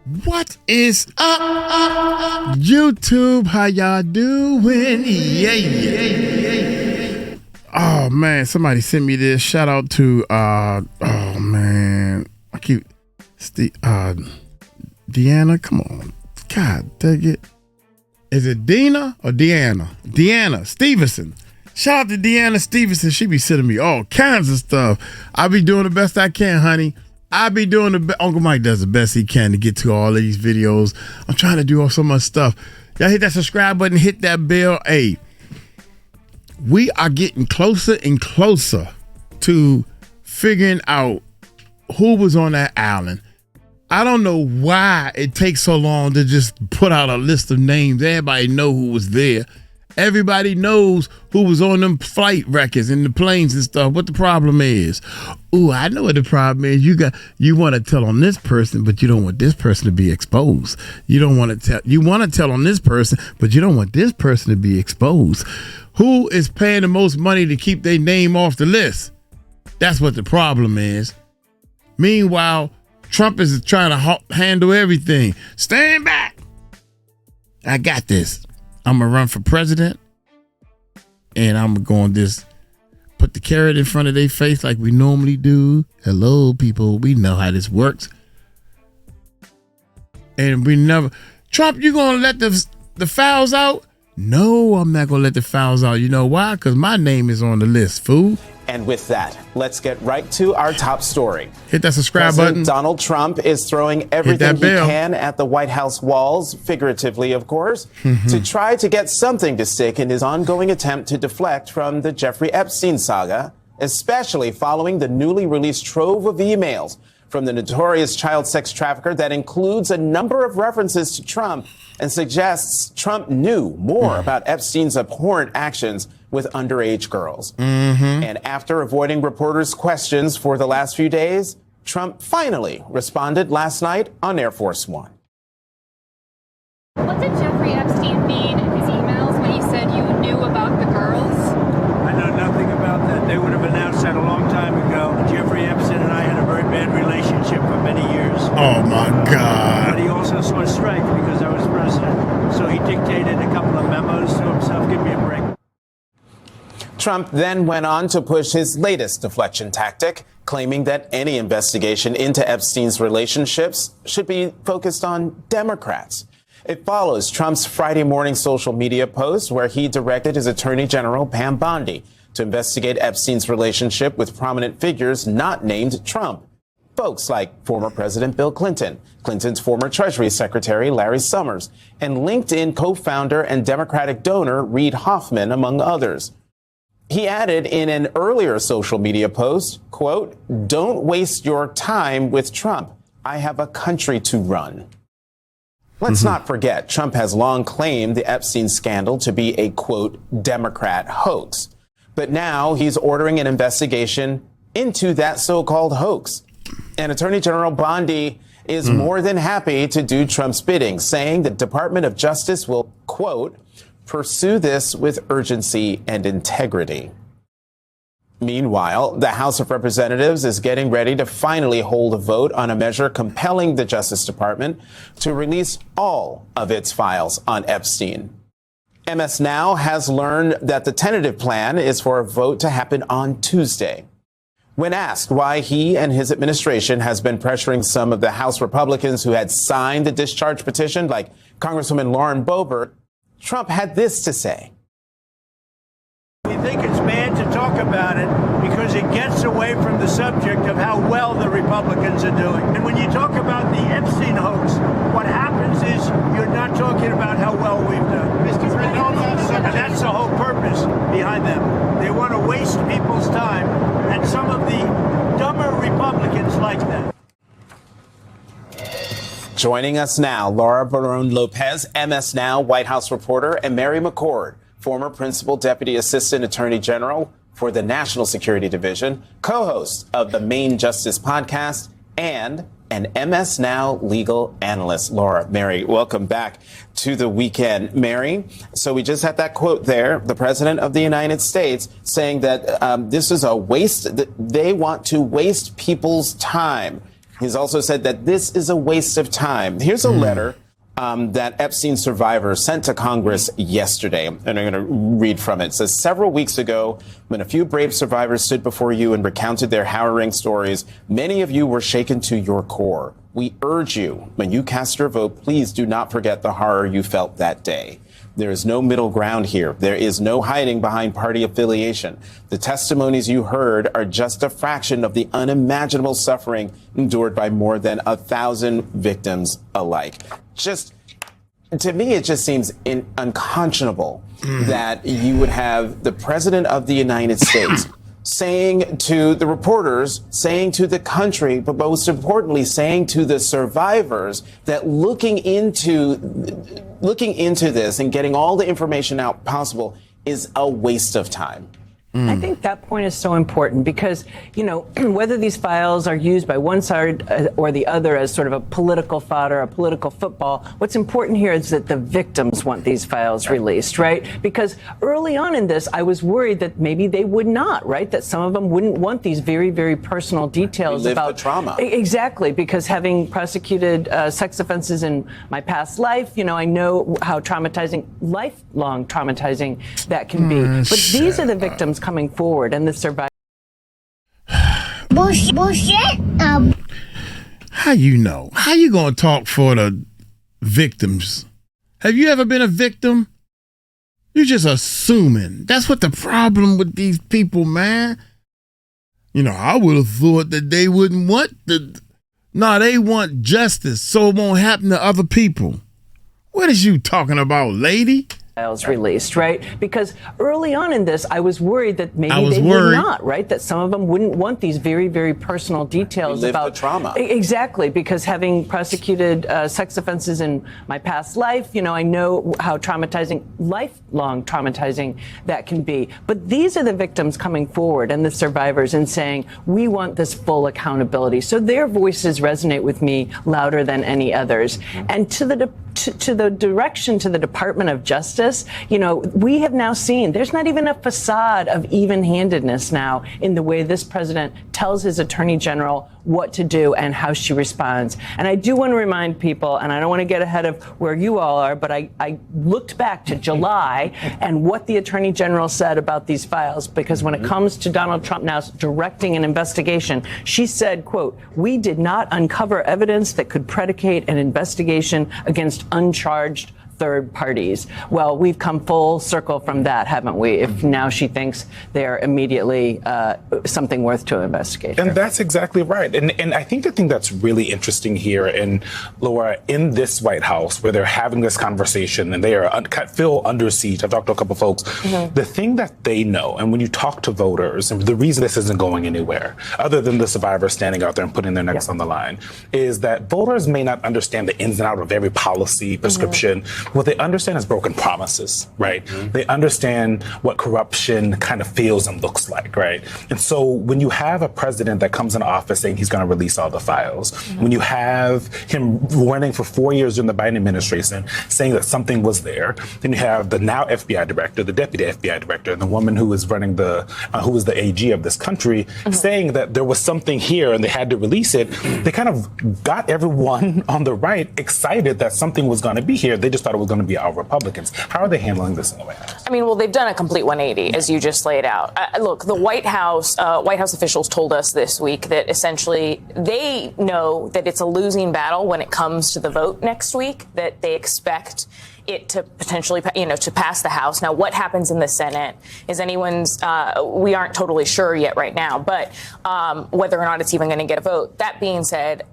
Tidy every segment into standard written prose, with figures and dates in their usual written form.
What is up, YouTube? How y'all doing? Yeah. Oh man, somebody sent me this. Shout out to oh man, I keep Deanna. Come on, God dang it. Is it Dina or Deanna? Deanna Stevenson. Shout out to Deanna Stevenson. She be sending me all kinds of stuff. I be doing the best I can, honey. I be doing the best. Uncle Mike does the best he can to get to all of these videos. I'm trying to do all so much stuff. Y'all hit that subscribe button, hit that bell. Hey, we are getting closer and closer to figuring out who was on that island. I don't know why it takes so long to just put out a list of names. Everybody know who was there. Everybody knows who was on them flight records and the planes and stuff. What the problem is? Ooh, I know what the problem is. You want to tell on this person, but you don't want this person to be exposed. You want to tell on this person, but you don't want this person to be exposed. Who is paying the most money to keep their name off the list? That's what the problem is. Meanwhile, Trump is trying to handle everything. Stand back. I got this. I'm going to run for president, and I'm going to just put the carrot in front of their face like we normally do. Hello, people. We know how this works. And we never... Trump, you going to let the fouls out? No, I'm not going to let the fouls out. You know why? Because my name is on the list, fool. And with that, let's get right to our top story. Hit that subscribe President button. Donald Trump is throwing everything he can at the White House walls, figuratively, of course, to try to get something to stick in his ongoing attempt to deflect from the Jeffrey Epstein saga, especially following the newly released trove of emails from the notorious child sex trafficker that includes a number of references to Trump and suggests Trump knew more about Epstein's abhorrent actions with underage girls. And after avoiding reporters' questions for the last few days, Trump finally responded last night on Air Force One. What did Jeffrey Epstein mean in his emails when he said you knew about the girls? I know nothing about that. They would have announced that a long time ago. Jeffrey Epstein and I had a very bad relationship for many years. Oh, my God. But he also saw strike because I was president. So he dictated a couple of memos to himself. Give me a break. Trump then went on to push his latest deflection tactic, claiming that any investigation into Epstein's relationships should be focused on Democrats. It follows Trump's Friday morning social media post where he directed his Attorney General, Pam Bondi, to investigate Epstein's relationship with prominent figures not named Trump. Folks like former President Bill Clinton, Clinton's former Treasury Secretary Larry Summers, and LinkedIn co-founder and Democratic donor Reid Hoffman, among others. He added in an earlier social media post, quote, "Don't waste your time with Trump. I have a country to run." Let's not forget, Trump has long claimed the Epstein scandal to be a, quote, Democrat hoax. But now he's ordering an investigation into that so-called hoax. And Attorney General Bondi is more than happy to do Trump's bidding, saying the Department of Justice will, quote, pursue this with urgency and integrity. Meanwhile, the House of Representatives is getting ready to finally hold a vote on a measure compelling the Justice Department to release all of its files on Epstein. MS Now has learned that the tentative plan is for a vote to happen on Tuesday. When asked why he and his administration has been pressuring some of the House Republicans who had signed the discharge petition, like Congresswoman Lauren Boebert, Trump had this to say. We think it's bad to talk about it because it gets away from the subject of how well the Republicans are doing. And when you talk about the Epstein hoax, what happens is you're not talking about how well we've done. Mr. President, and that's the whole purpose behind them. They want to waste people's time, and some of the dumber Republicans like that. Joining us now, Laura Barone Lopez, MS Now White House reporter, and Mary McCord, former Principal Deputy Assistant Attorney General for the National Security Division, co-host of the Main Justice podcast, and an MS Now legal analyst. Laura, Mary, welcome back to the weekend. Mary, so we just had that quote there, the President of the United States saying that this is a waste, that they want to waste people's time. He's also said that this is a waste of time. Here's a letter that Epstein survivor sent to Congress yesterday, and I'm going to read from it. It says, several weeks ago, when a few brave survivors stood before you and recounted their harrowing stories, many of you were shaken to your core. We urge you, when you cast your vote, please do not forget the horror you felt that day. There is no middle ground here. There is no hiding behind party affiliation. The testimonies you heard are just a fraction of the unimaginable suffering endured by more than 1,000 victims alike. Just, to me, it just seems unconscionable that you would have the president of the United States saying to the reporters, saying to the country, but most importantly, saying to the survivors that looking into this and getting all the information out possible is a waste of time. I think that point is so important because, whether these files are used by one side or the other as sort of a political fodder, a political football, what's important here is that the victims want these files released, right? Because early on in this, I was worried that maybe they would not, right? That some of them wouldn't want these very, very personal details about the trauma. Exactly, because having prosecuted sex offenses in my past life, I know how traumatizing, lifelong traumatizing that can be. But these are the victims coming forward and the survivors. Bullshit. How you know? How you gonna talk for the victims? Have you ever been a victim? You're just assuming. That's what the problem with these people, man. I would have thought that they wouldn't want they want justice so it won't happen to other people. What is you talking about, lady? Files released, right? Because early on in this, I was worried that maybe they would not, right? That some of them wouldn't want these very, very personal details about the trauma. Exactly, because having prosecuted sex offenses in my past life, I know how traumatizing, lifelong traumatizing that can be. But these are the victims coming forward and the survivors and saying, we want this full accountability. So their voices resonate with me louder than any others. And to the direction to the Department of Justice, we have now seen there's not even a facade of even-handedness now in the way this president tells his attorney general what to do and how she responds. And I do want to remind people, and I don't want to get ahead of where you all are, but I looked back to July and what the attorney general said about these files, because when it comes to Donald Trump now directing an investigation, she said, quote, "We did not uncover evidence that could predicate an investigation against uncharged third parties." Well, we've come full circle from that, haven't we? If now she thinks they're immediately something worth to investigate. And that's exactly right. And I think the thing that's really interesting here, and Laura, in this White House, where they're having this conversation and they are feel under siege. I've talked to a couple folks. The thing that they know, and when you talk to voters, and the reason this isn't going anywhere, other than the survivors standing out there and putting their necks on the line, is that voters may not understand the ins and outs of every policy, prescription. What they understand is broken promises, right? They understand what corruption kind of feels and looks like, right? And so when you have a president that comes into office saying he's going to release all the files, when you have him running for 4 years during the Biden administration saying that something was there, then you have the now FBI director, the deputy FBI director, and the woman who is running who was the AG of this country saying that there was something here and they had to release it. They kind of got everyone on the right excited that something was going to be here. They just thought it was going to be our Republicans. How are they handling this in the White House? I mean, well, they've done a complete 180, as you just laid out. Look, the White House officials told us this week that essentially they know that it's a losing battle when it comes to the vote next week, that they expect it to potentially, to pass the House. Now, what happens in the Senate is we aren't totally sure yet right now, but whether or not it's even going to get a vote. That being said,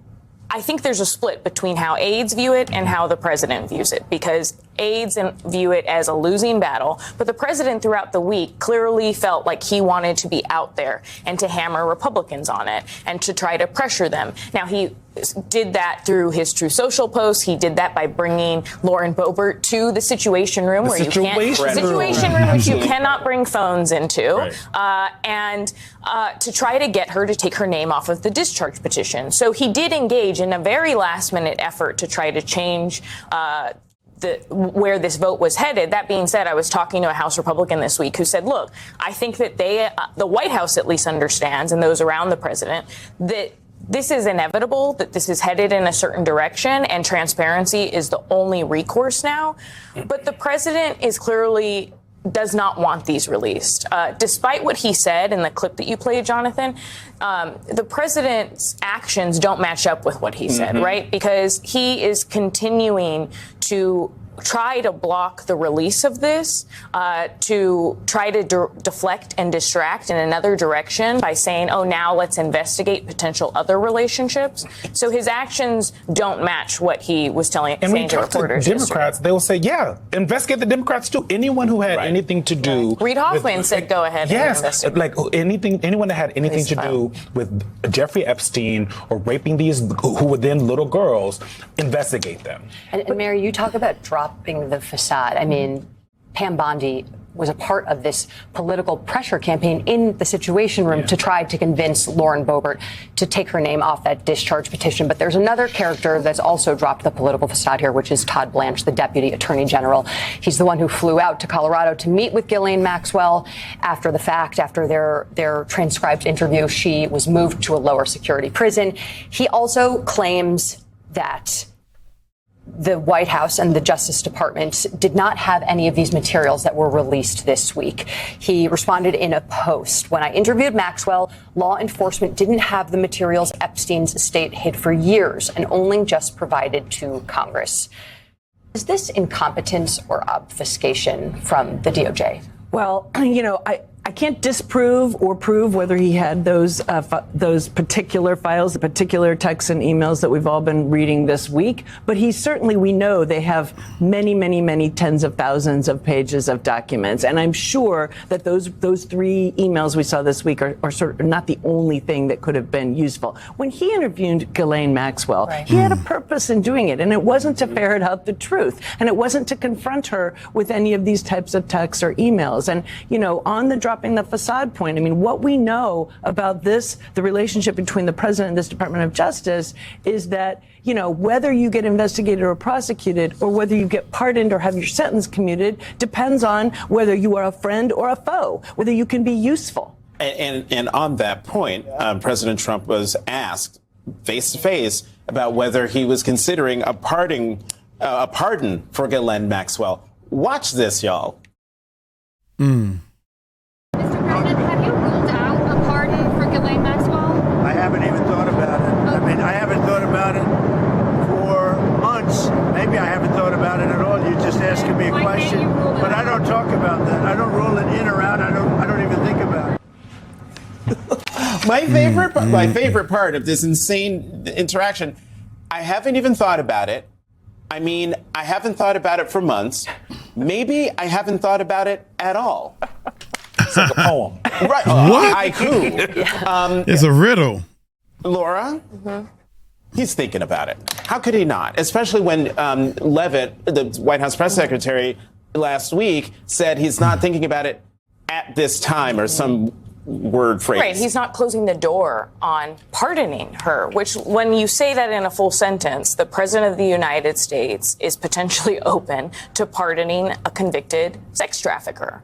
I think there's a split between how aides view it and how the president views it, because aides view it as a losing battle. But the president throughout the week clearly felt like he wanted to be out there and to hammer Republicans on it and to try to pressure them. Now, he did that through his True Social posts. He did that by bringing Lauren Boebert to the Situation Room, which you cannot bring phones into, and to try to get her to take her name off of the discharge petition. So he did engage in a very last-minute effort to try to change where this vote was headed. That being said, I was talking to a House Republican this week who said, look, I think that the White House at least understands, and those around the president, that this is inevitable, that this is headed in a certain direction, and transparency is the only recourse now. But the president is clearly does not want these released. Despite what he said in the clip that you played, Jonathan, the president's actions don't match up with what he said, right? Because he is continuing to try to block the release of this, to try to deflect and distract in another direction by saying, oh, now let's investigate potential other relationships. So his actions don't match what he was saying to reporters. Democrats, they will say, yeah, investigate the Democrats too. Anyone who had anything to do. Reid Hoffman said, go ahead. Yes, like anyone that had anything to do with Jeffrey Epstein or raping these who were then little girls, investigate them. And Mary, you talk about dropping the facade. I mean, Pam Bondi was a part of this political pressure campaign in the Situation Room to try to convince Lauren Boebert to take her name off that discharge petition. But there's another character that's also dropped the political facade here, which is Todd Blanche, the Deputy Attorney General. He's the one who flew out to Colorado to meet with Ghislaine Maxwell after the fact, after their transcribed interview. She was moved to a lower security prison. He also claims that the White House and the Justice Department did not have any of these materials that were released this week. He responded in a post. When I interviewed Maxwell, law enforcement didn't have the materials Epstein's estate hid for years and only just provided to Congress. Is this incompetence or obfuscation from the DOJ? Well, I can't disprove or prove whether he had those particular files, the particular texts and emails that we've all been reading this week. But we know they have many, many, many tens of thousands of pages of documents. And I'm sure that those three emails we saw this week are sort of not the only thing that could have been useful. When he interviewed Ghislaine Maxwell, he had a purpose in doing it. And it wasn't to ferret out the truth. And it wasn't to confront her with any of these types of texts or emails. And, on the dropping the facade point, I mean, what we know about the relationship between the president and this Department of Justice is that, whether you get investigated or prosecuted or whether you get pardoned or have your sentence commuted depends on whether you are a friend or a foe, whether you can be useful. And on that point, President Trump was asked face to face about whether he was considering a pardon for Ghislaine Maxwell. Watch this, y'all. Mr. President, have you ruled out a pardon for Ghislaine Maxwell? I haven't even thought about it. I mean, I haven't thought about it for months. Maybe I haven't thought about it at all. You're just asking me a question. But I don't talk about that. I don't rule it in or out. I don't even think about it. My favorite part of this insane interaction, I haven't even thought about it. I mean, I haven't thought about it for months. Maybe I haven't thought about it at all. It's like a poem. Right. What? Haiku. It's a riddle. Laura? He's thinking about it. How could he not? Especially when Leavitt, the White House press secretary, last week said he's not thinking about it at this time or some word phrase. Right, he's not closing the door on pardoning her, which when you say that in a full sentence, the president of the United States is potentially open to pardoning a convicted sex trafficker.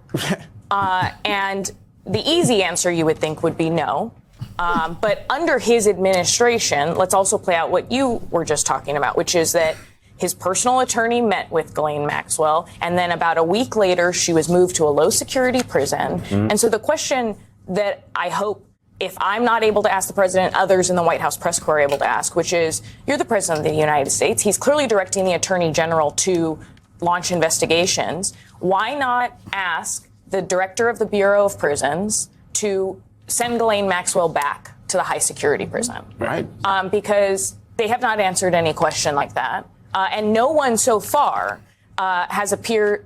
And the easy answer you would think would be no. But under his administration, let's also play out what you were just talking about, which is that his personal attorney met with Ghislaine Maxwell, and then about a week later, she was moved to a low security prison. And so the question that I hope, if I'm not able to ask the president, others in the White House press corps are able to ask, which is, you're the president of the United States. He's clearly directing the attorney general to launch investigations. Why not ask the director of the Bureau of Prisons to send Ghislaine Maxwell back to the high security prison? Right. Because they have not answered any question like that. And no one so far has appeared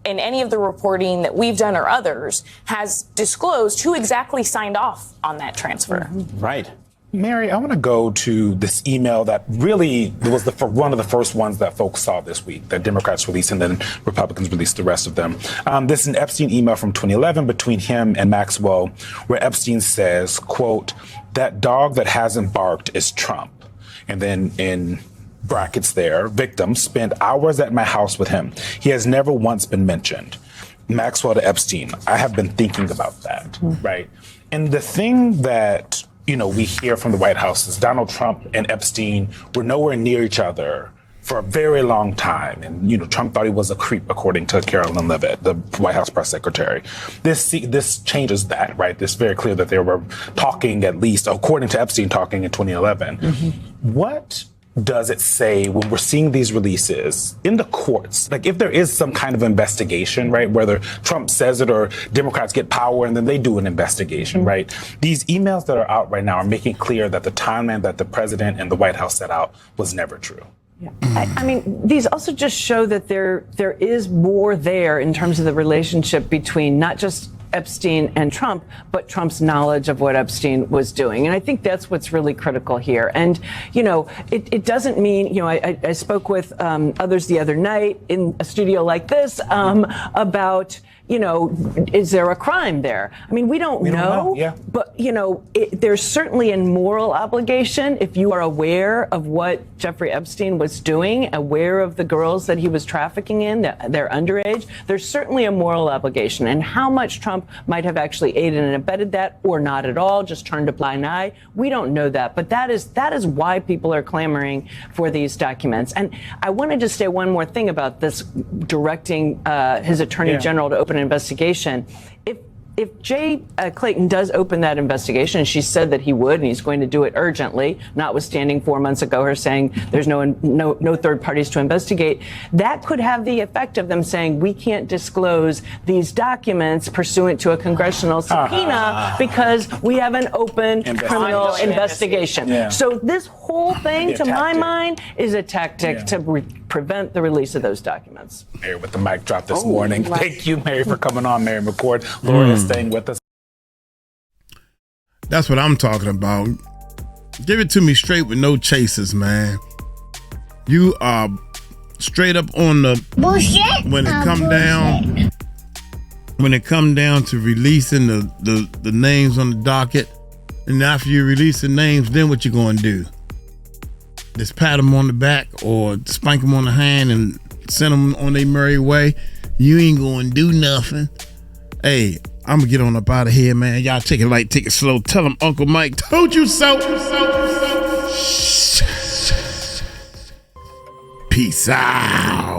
in any of the reporting that we've done or others has disclosed who exactly signed off on that transfer. Right. Mary, I want to go to this email that really was one of the first ones that folks saw this week, that Democrats released and then Republicans released the rest of them. This is an Epstein email from 2011 between him and Maxwell, where Epstein says, quote, "That dog that hasn't barked is Trump." And then in brackets there, victims spend hours at my house with him. He has never once been mentioned. Maxwell to Epstein, I have been thinking about that, right? And the thing that we hear from the White House is Donald Trump and Epstein were nowhere near each other for a very long time. And, Trump thought he was a creep, according to Carolyn Leavitt, the White House press secretary. This changes that, right? It's very clear that they were talking, at least, according to Epstein, talking in 2011. What does it say when we're seeing these releases in the courts? Like, if there is some kind of investigation, right, whether Trump says it or Democrats get power and then they do an investigation, right? These emails that are out right now are making clear that the timeline that the president and the White House set out was never true. Yeah. I mean, these also just show that there is more there in terms of the relationship between not just Epstein and Trump, but Trump's knowledge of what Epstein was doing. And I think that's what's really critical here. And, it doesn't mean, I spoke with others the other night in a studio like this about, is there a crime there? I mean, we don't know. Yeah. But, there's certainly a moral obligation if you are aware of what Jeffrey Epstein was doing, aware of the girls that he was trafficking in, they're underage. There's certainly a moral obligation. And how much Trump might have actually aided and abetted that or not at all, just turned a blind eye, we don't know that. But that is why people are clamoring for these documents. And I wanted to say one more thing about this directing his attorney general to open an investigation. If Jay Clayton does open that investigation, and she said that he would, and he's going to do it urgently, notwithstanding 4 months ago her saying there's no third parties to investigate, that could have the effect of them saying we can't disclose these documents pursuant to a congressional subpoena because we have an open criminal investigation. Yeah. So this whole thing, to my mind, is a tactic to prevent the release of those documents. Mary with the mic drop this morning. Thank you, Mary, for coming on. Mary McCord. Laura is staying with us. That's what I'm talking about. Give it to me straight with no chasers, man. You are straight up on the bullshit when it come down to releasing the names on the docket. And after you release the names, then what you gonna do? Just pat them on the back or spank them on the hand and send them on their merry way? You ain't gonna do nothing. Hey, I'm gonna get on up out of here, man. Y'all take it light, take it slow. Tell them Uncle Mike told you so. Peace out.